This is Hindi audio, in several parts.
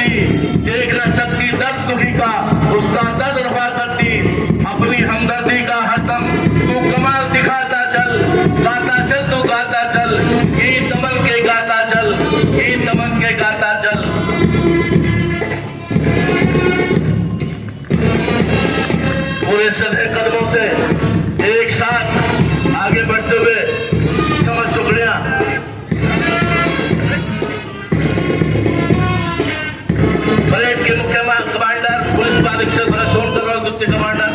करती, देख न सकती दर्द दुखी का, उसका दर्द रफा करती, अपनी हमदर्दी का हरदम तू कमाल दिखाता चल, गाता चल तू गाता चल, गीत तमन के गाता चल, गीत तमन के गाता चल। पूरे सधे कदमों से एक साथ आगे बढ़ते हुए समझ टुकड़ियां परेड के मुख्य कमांडर पुलिस उपाधीक्षक भरत सोनकर और डिप्टी कमांडर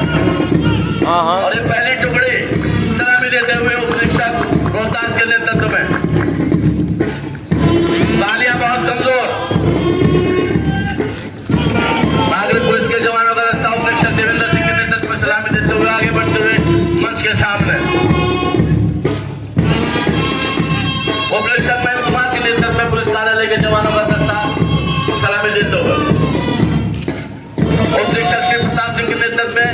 और ये पहली टुकड़ी सलामी देते हुए उपरीक्षक रोहतास के नेतृत्व में। तालियां बहुत कमजोर। नागरिक पुलिस के जवानों का रास्ता उपरीक्षक देवेंद्र सिंह के नेतृत्व में सलामी देते हुए आगे बढ़ते हुए मंच के सामने। उपरीक्षक महेंद्र कुमार के नेतृत्व में पुलिस कार्यालय के जवानों का दस्ता सलामी देते हुए। उपरीक्षक श्री प्रताप सिंह के नेतृत्व में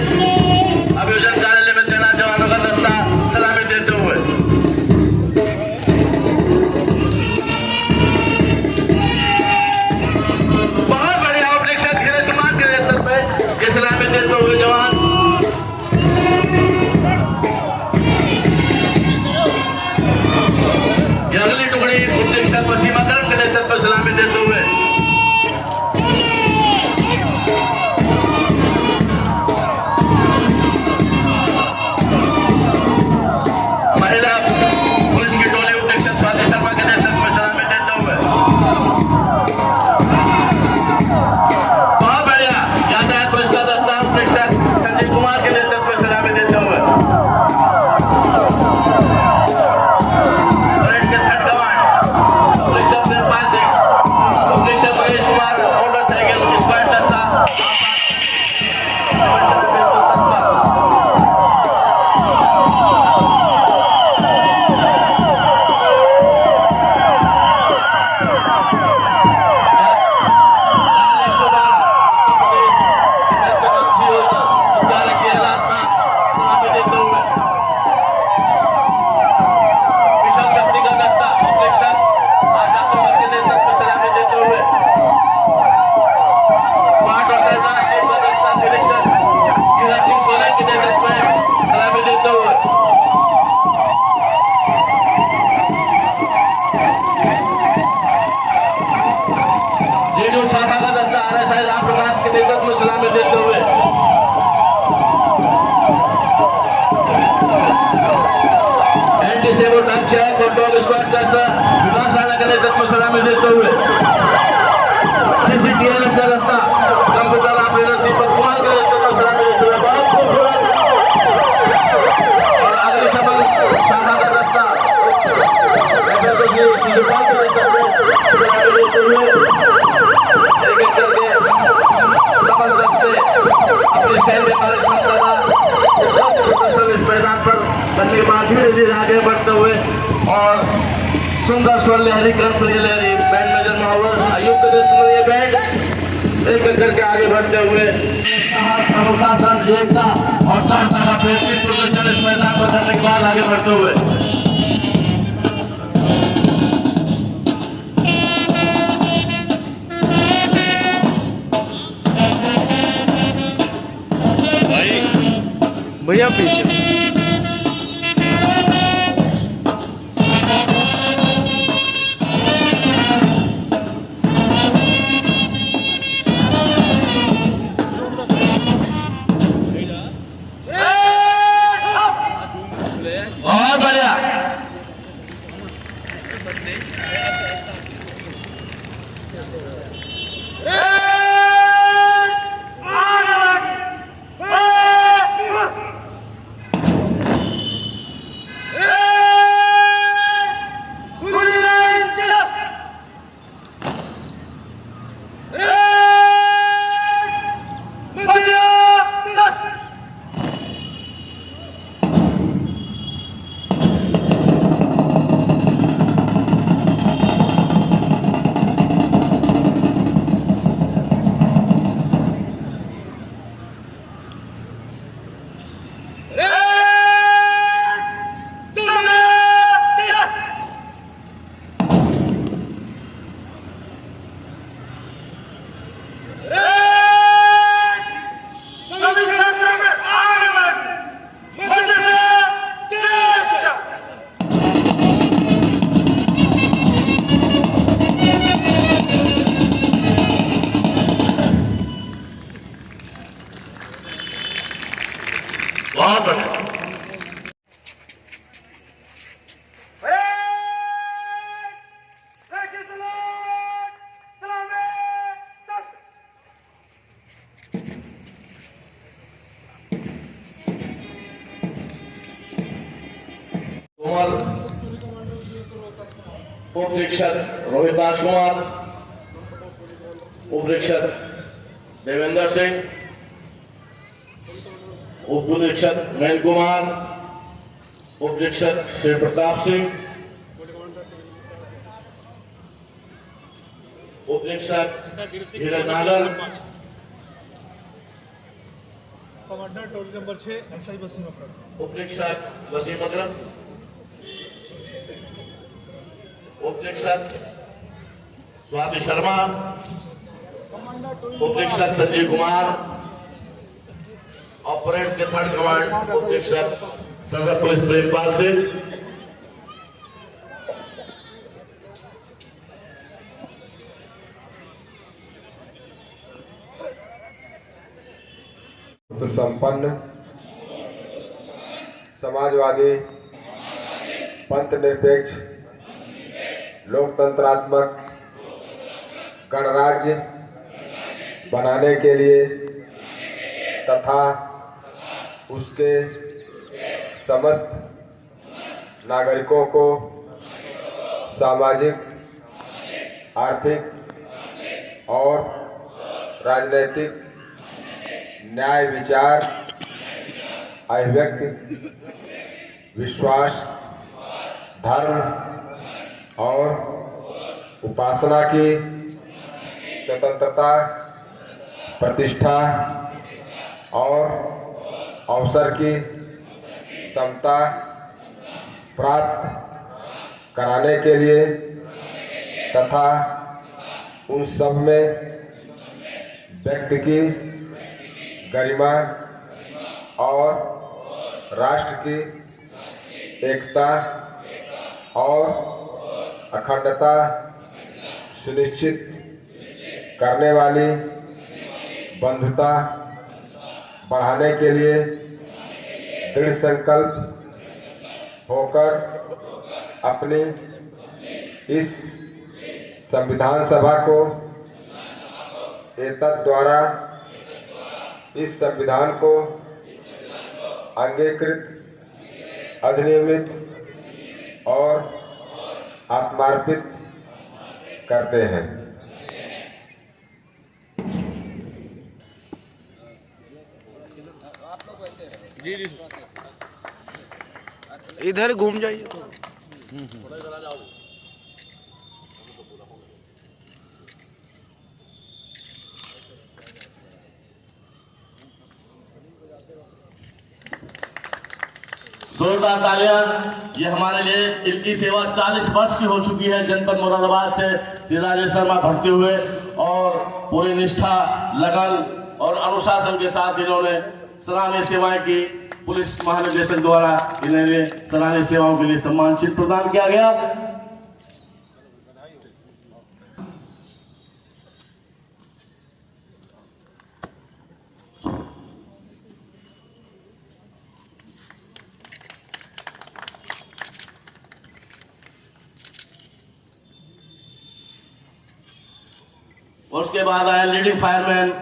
अभियोजन कार्यालय में तैनात जवानों का दस्ता सलामी देते हुए। बहुत बढ़िया उपरीक्षक धीरज कुमार के नेतृत्व में ये सलामी देते हुए जवान। ये अगली टुकड़ी उपरीक्षक वसीमा करम के नेतृत्व में सलामी देते हुए। सीसीटीएनएस का रास्ता कंप्यूटर ऑपरेटर दीपक कुमार के नेतृत्व में सलामी देते हुए और अग्निशमन शाखा का रास्ता शिशुपाल के नेतृत्व में सलामी देते हुए एक एक करके समझ दस्ते अपनी सैन्य कार्यक्षमता का प्रदर्शन इस मैदान पर करने के बाद धीरे धीरे आगे बढ़ते हुए और सुंदर स्वर लहरी कर्णप्रिय लहरी बैंड मेजर महावर आयुक्त के नेतृत्व में ये बैंड एक एक करके आगे बढ़ते हुए अनुशासन एकता और समता का बेहतरीन प्रदर्शन इस मैदान पर करने के बाद आगे बढ़ते हुए भैया पीछे बहुत बढ़िया। बहुत बढ़िया। उप निरीक्षक रोहित दास कुमार, उप निरीक्षक देवेंद्र सिंह, उप निरीक्षक मैन कुमार, उप निरीक्षक शिव प्रताप सिंह, उप निरीक्षक Dheeraj Nagar, commander toll number 6 SI Wasim Akram, उप निरीक्षक वसीम अकरम, उप निरीक्षक स्वाति शर्मा, उप निरीक्षक संजीव कुमार, ऑपरेट के थर्ड कमांड उप निरीक्षक सदर पुलिस प्रेमपाल सिंह, संपन्न समाजवादी पंथ निरपेक्ष लोकतंत्रात्मक गणराज्य बनाने के लिए तथा उसके समस्त नागरिकों को सामाजिक, आर्थिक और राजनैतिक न्याय, विचार, अभिव्यक्ति, विश्वास, धर्म और उपासना की स्वतंत्रता, प्रतिष्ठा और अवसर की समता प्राप्त कराने के लिए तथा उन सब में व्यक्ति की गरिमा और राष्ट्र की एकता और अखंडता सुनिश्चित करने वाली बंधुता बढ़ाने के लिए दृढ़ संकल्प होकर अपनी इस संविधान सभा को एतद द्वारा इस संविधान को अंगीकृत, अधिनियमित और आत्मार्पित करते हैं। इधर घूम जाइए। जोरदार तालियां। ये हमारे लिए इनकी सेवा 40 वर्ष की हो चुकी है। जनपद मुरादाबाद से श्री राजेश शर्मा भर्ती हुए और पूरी निष्ठा, लगन और अनुशासन के साथ इन्होंने सराहनीय सेवाएं की। पुलिस महानिदेशक द्वारा इन्हें सराहनीय सेवाओं के लिए सम्मान चिन्ह प्रदान किया गया। उसके बाद आया लीडिंग फायरमैन।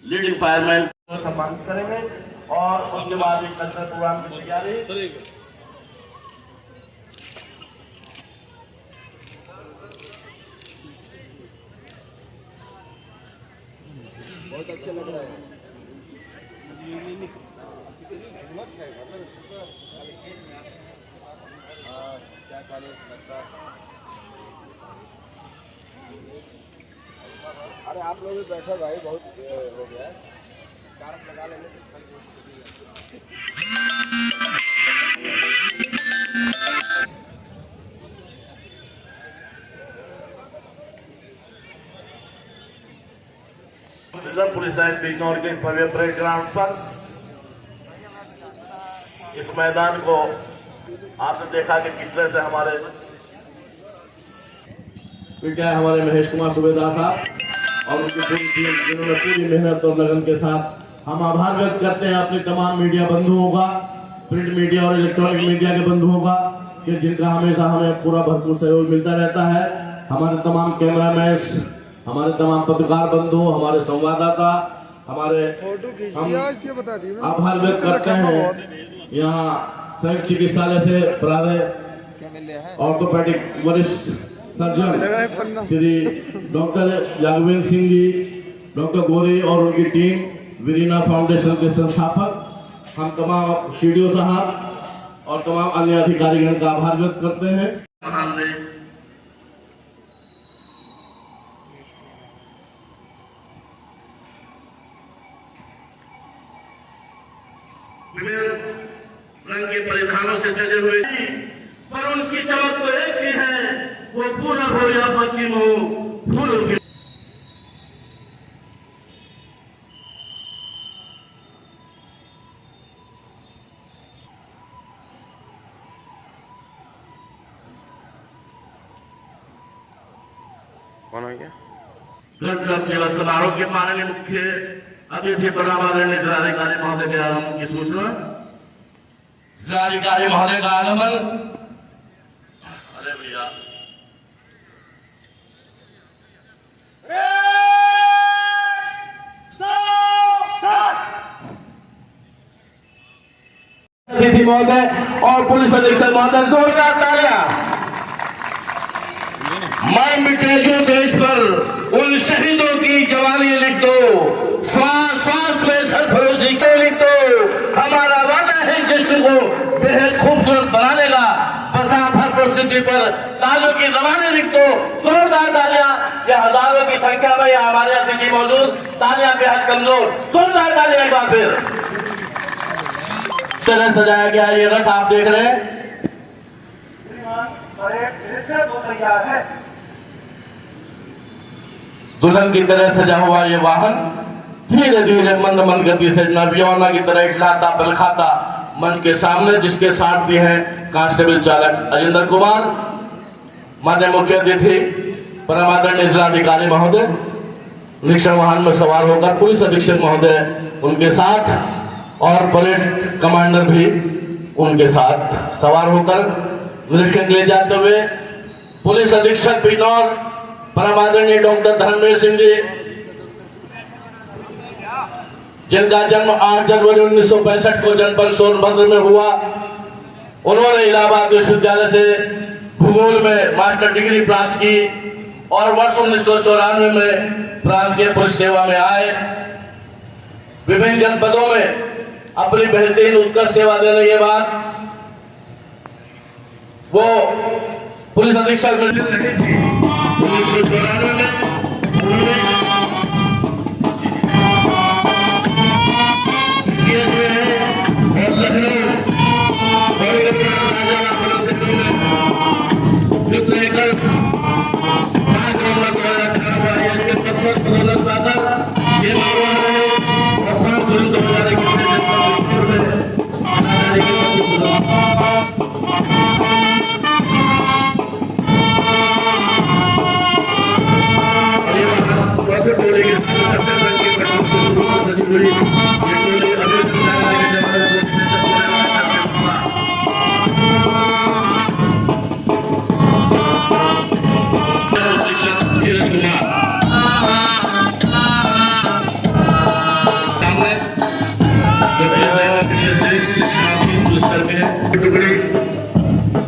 लीडिंग फायरमैन को सम्मानित करेंगे और उसके बाद एक कल्चरल प्रोग्राम की तैयारी। बहुत अच्छा लग रहा है। अरे आप लोग भी बैठो भाई, बहुत हो गया है। कारक लगा लेने से पुलिस लाइन बिजनौर के भव्य परेड ग्राउंड पर इस मैदान को आपने देखा कि किस तरह से हमारे फिर क्या है हमारे महेश कुमार सूबेदार साहब और उनकी पूरी टीम जिन्होंने पूरी मेहनत और लगन के साथ हम आभार व्यक्त करते हैं अपने तमाम मीडिया बंधुओं का, प्रिंट मीडिया और इलेक्ट्रॉनिक मीडिया के बंधुओं का, कि जिनका हमेशा हमें पूरा भरपूर सहयोग मिलता रहता है। हमारे तमाम कैमरामैन, हमारे तमाम पत्रकार बंधु, हमारे संवाददाता, हमारे हम आभार व्यक्त करते हैं। यहाँ संयुक्त चिकित्सालय से प्रारंभ ऑर्थोपेडिक वरिष्ठ surgeon Shri doctor Yadavindra Singh ji, doctor गोरे और उनकी टीम, विरीना फाउंडेशन के संस्थापक, हम तमाम सीडीओ साहब और तमाम अन्य अधिकारीगण का आभार व्यक्त करते हैं। विभिन्न रंग के परिधानों से सजे हुए, पर उनकी चमक तो एक सी है, वो पूरब हो या पश्चिम हो, फूलों की। कौन हो गया? गणतंत्र समारोह के माननीय मुख्य अतिथि प्रणामादरणीय जिलाधिकारी महोदय के आगमन की सूचना। जिलाधिकारी महोदय का आगमन। अरे भैया अतिथि महोदय और पुलिस अधीक्षक महोदय, जोरदार तालियां। मर मिटे जो देश पर उन शहीदों की जवानी लिख दो, श्वास श्वास में सरफरोशी को लिख दो। हमारा वादा है जिस्म को बेहद खूबसूरत बनाने का, बसा भर परिस्थिति पर तालियों की जबानें लिख दो। जोरदार तालियां। ये हजारों की संख्या में यहाँ हमारे अतिथि मौजूद, तालियां बेहद कमजोर। जोरदार तालियां एक बार फिर। तरह सजाया गया ये रथ आप देख रहे हैं, दुल्हन की तरह सजा हुआ ये वाहन धीरे धीरे मंद मंद गति से नवयौवना की तरह इठलाता बलखाता मंच के सामने, जिसके साथ भी हैं कांस्टेबल चालक अजिंदर कुमार, माननीय मुख्य अतिथि परम आदरणीय जिलाधिकारी महोदय, निरीक्षण वाहन में सवार होकर पुलिस अधीक्षक महोदय उनके साथ और परेड कमांडर भी उनके साथ सवार होकर निरीक्षण के लिए जाते हुए पुलिस अधीक्षक बिजनौर परम आदरणीय डॉक्टर धर्मेंद्र सिंह जी, जिनका जन्म 8 जनवरी 1965 को जनपद सोनभद्र में हुआ। उन्होंने इलाहाबाद विश्वविद्यालय से भूगोल में मास्टर डिग्री प्राप्त की और वर्ष 1994 में प्रांतीय पुलिस सेवा में आए। विभिन्न जनपदों में अपनी बेहतरीन उत्कृष्ट सेवा देने के बाद वो पुलिस अधीक्षक में 1994 में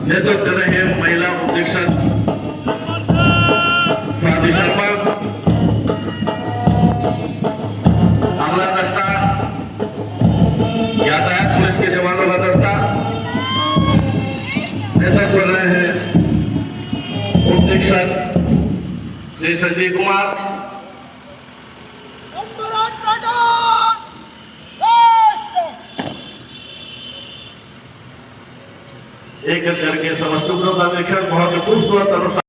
नेतृत्व कर रहे हैं महिला अधीक्षक स्वाति शर्मा, अमला दस्ता, यातायात पुलिस के जवानों का दस्ता, नेतृत्व कर रहे हैं अधीक्षक श्री संजीव कुमार। एक एक करके समस्त टुकड़ों का निरीक्षण बहुत ही खूबसूरत अनुसार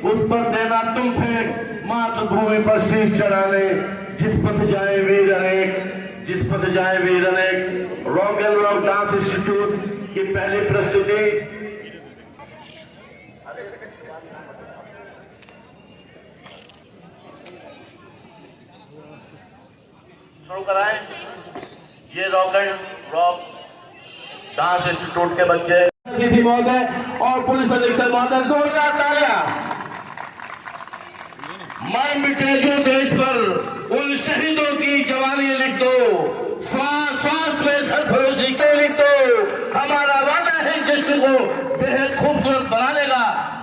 उस पर देना तुम थे मातृभूमि पर शीश चढ़ाने। जिस पथ जाए वीर अनेक, जिस पथ जाए वीर अनेक। Rock and rock dance institute की पहली प्रस्तुति शुरू कराएं। ये rock and rock dance institute के बच्चे अतिथि महोदय और पुलिस अधीक्षक महोदय, जोरदार तालियां। मर मिटे जो देश पर उन शहीदों की जवानी लिख दो, श्वास श्वास में सरफरोशी के लिख दो। हमारा वादा है जश्न को बेहद खूबसूरत बनाने का।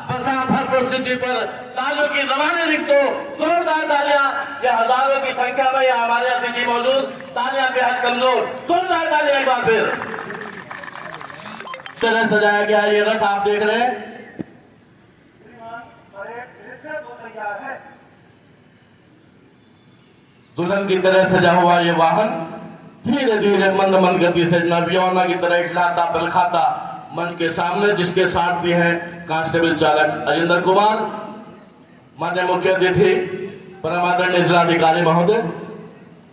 बस आप हर परिस्थिति पर तालियों की जबानें लिख दो। जोरदार तालियां। ये हजारों की संख्या में यहाँ हमारे अतिथि मौजूद, तालियां बेहद कमजोर। जोरदार तालियां एक बार फिर। तरह सजाया गया ये रथ आप देख रहे हैं। दुल्हन की तरह सजा हुआ ये वाहन धीरे धीरे मंद मंद गति से नरयौना की तरह इठलाता पलखाता मंच के सामने, जिसके साथ भी हैं कांस्टेबल चालक अजिंदर कुमार, माननीय मुख्य अतिथि परम आदरणीय जिलाधिकारी महोदय,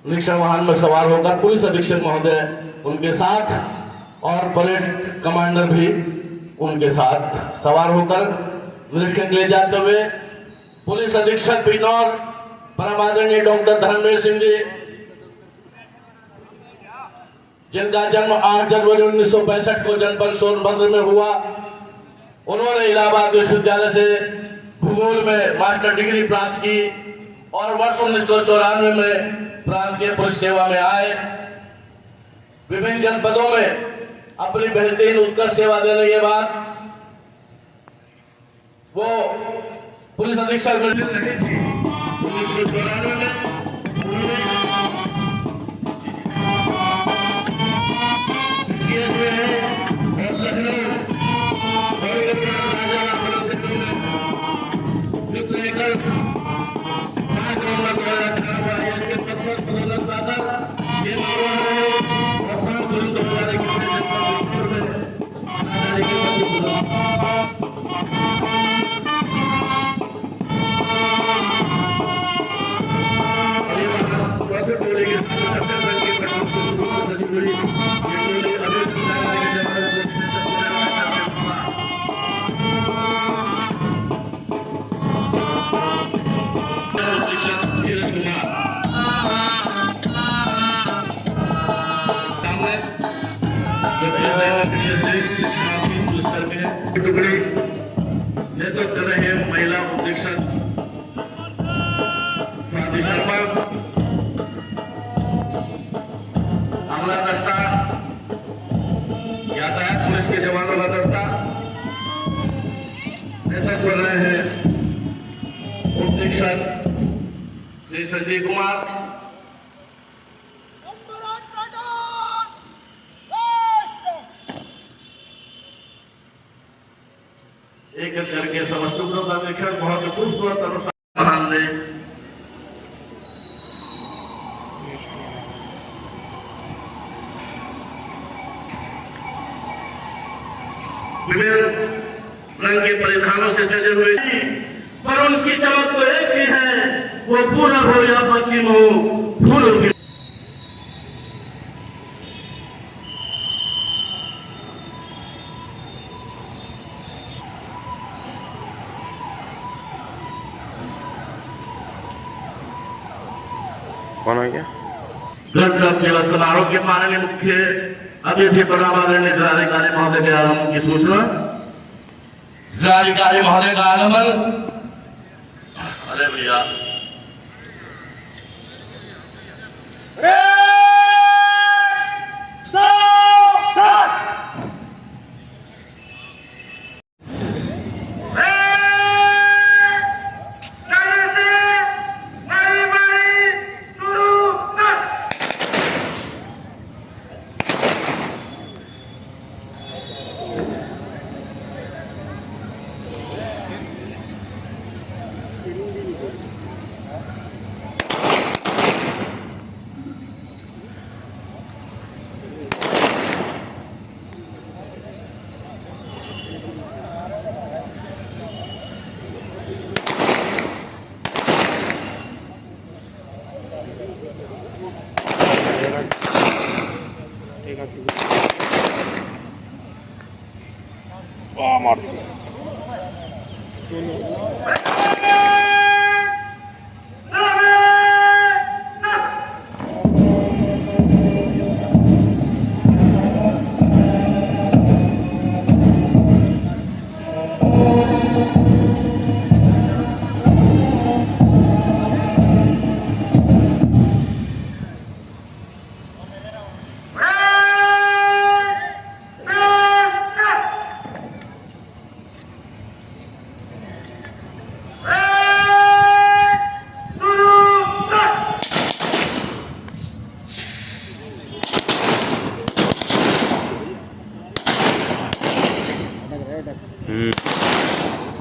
निरीक्षण वाहन में सवार होकर पुलिस अधीक्षक महोदय उनके साथ और परेड कमांडर भी उनके साथ सवार होकर निरीक्षण के लिए जाते हुए पुलिस अधीक्षक बिजनौर परम आदरणीय डॉक्टर धर्मेंद्र सिंह जी, जिनका जन्म 8 जनवरी 1965 को जनपद सोनभद्र में हुआ। उन्होंने इलाहाबाद विश्वविद्यालय से भूगोल में मास्टर डिग्री प्राप्त की और वर्ष 1994 में प्रांतीय पुलिस सेवा में आए। विभिन्न जनपदों में अपनी बेहतरीन उत्कृष्ट सेवा देने के बाद वो पुलिस अधीक्षक में रहे थे। 1994 में नेतृत्व कर रहे हैं महिला अधीक्षक स्वाति शर्मा, अमला दस्ता, यातायात पुलिस के जवानों का दस्ता नेतृत्व कर रहे हैं अधीक्षक श्री संजीव कुमार। एक एक करके समस्त टुकड़ों का अधीक्षक बहुत ही खूबसूरत अनुष्ठान ने विभिन्न रंग के परिधानों से सजे हुए, पर उनकी चमक तो एक सी है, वो पूरब हो या पश्चिम हो, फूलों की कौन हो गया? गणतंत्र दिवस समारोह के माननीय मुख्य अतिथि प्रणाम आदरणीय जिलाधिकारी महोदय के आगमन की सूचना। जिलाधिकारी महोदय का आगमन। अरे भैया मार दिया।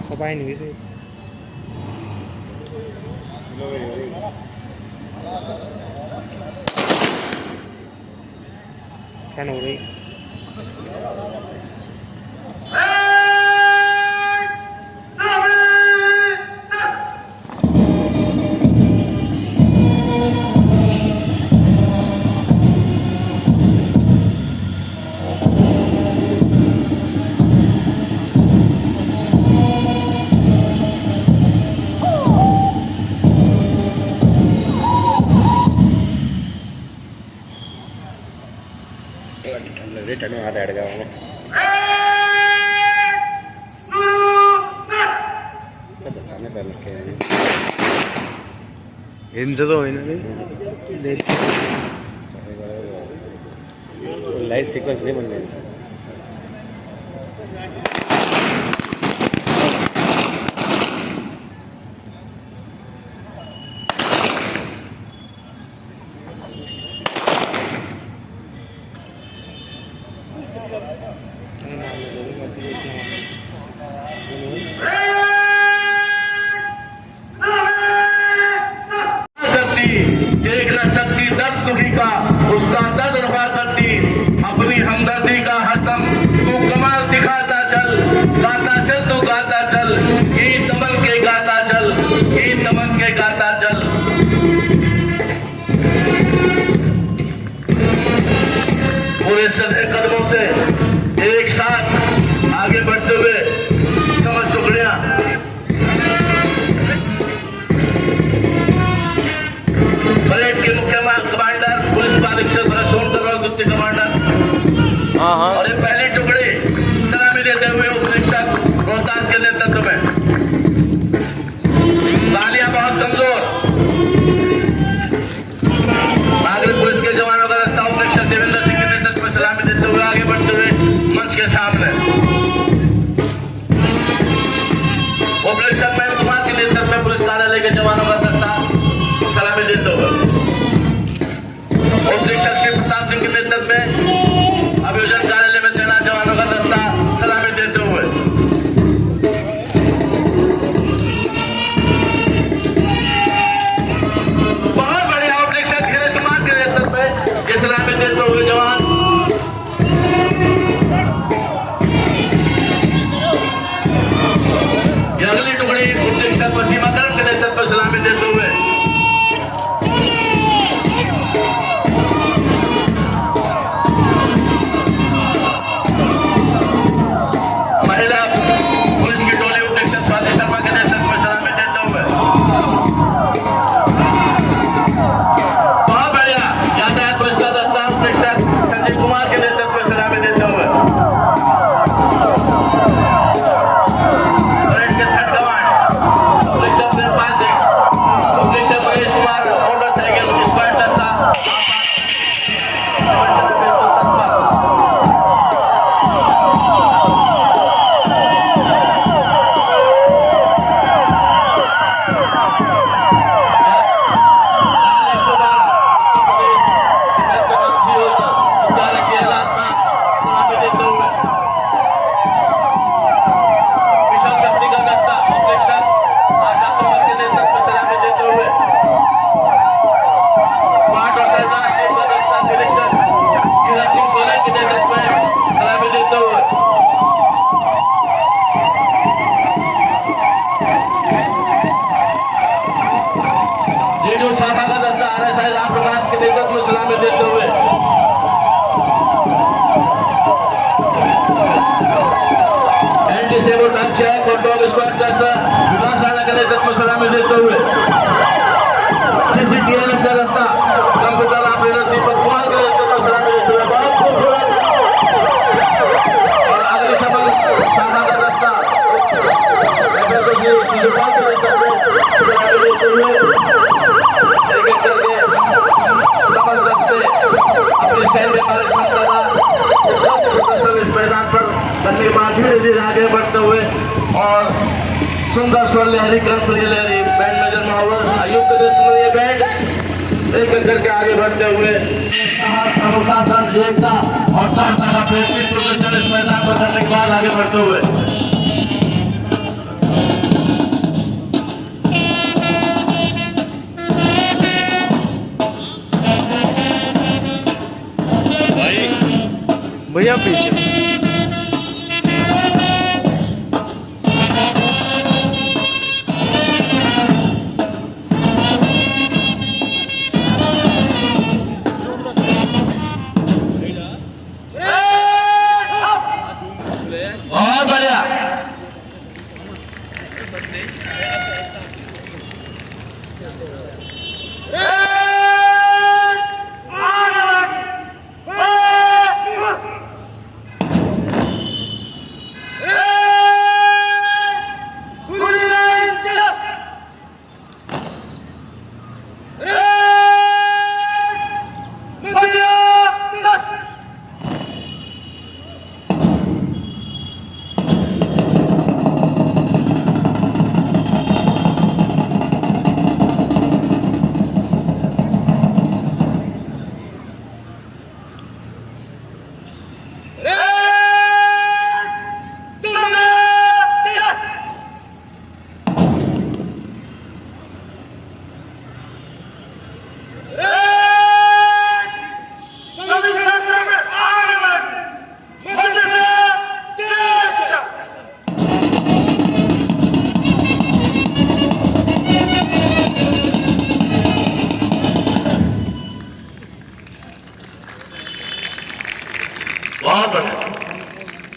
सफाई नहीं से क्या हो रही रिटर्न आ जाएगा हमें दस्ताने पहन के इनसे तो है ना लाइट सीक्वेंस नहीं बन रही। देख न सकती दर्द दुखी का उसका दर्द रफा करती अपनी हमदर्दी का हसम तू कमाल दिखाता चल तू गाता चल गीत तमन के गाता चल गीत तमन के गाता चल। पूरे सधे कदमों से एक साथ आगे बढ़ते हुए समझ टुकड़ियां परेड के मुख्य कमांडर पुलिस उपाधीक्षक भरत सोनकर और द्वितीय कमांडर और ये पहले टुकड़े सलामी देते हुए उपरीक्षक रोहतास के नेतृत्व में तालियां बहुत कमजोर नागरिक पुलिस के जवानों का रास्ता उपरीक्षक देवेंद्र सिंह के नेतृत्व में सलामी देते हुए आगे बढ़ते हुए मंच के सामने उपरीक्षक महेंद्र कुमार के नेतृत्व में पुलिस कार्यालय के जवानों का रास्ता सलामी देते हुए उपरीक्षक श्री प्रताप सिंह के नेतृत्व में अभियोजन कार्यालय में तैनात जवानों का दस्ता सलामी देते हुए बहुत बढ़िया उपरीक्षक धीरज कुमार के नेतृत्व में ये सलामी देते हुए जवान ये अगली टुकड़ी उपरीक्षक वसीमा करम के नेतृत्व में सलामी देते हुए उपरीक्षक सलामी देते हुए CCTNS का रास्ता कंप्यूटर ऑपरेटर दीपक कुमार के नेतृत्व में सलामी देते हुए बहुत खूबसूरत और अग्निशमन शाखा का रास्ता शिशुपाल के नेतृत्व में सलामी देते हुए एक एक करके समस्त दस्ते अपनी सैन्य कार्य क्षमता का प्रदर्शन इस मैदान पर करने के बाद धीरे धीरे आगे बढ़ते हुए और सुंदर स्वर लहरी कर्णप्रिय लहरी बैंड मेजर महावर आयुक्त के नेतृत्व में ये बैंड एक एक करके आगे बढ़ते हुए अनुशासन एकता और समता का बेहतरीन प्रदर्शन इस मैदान पर करने के बाद आगे बढ़ते हुए भैया पीछे बहुत बढ़िया Hey!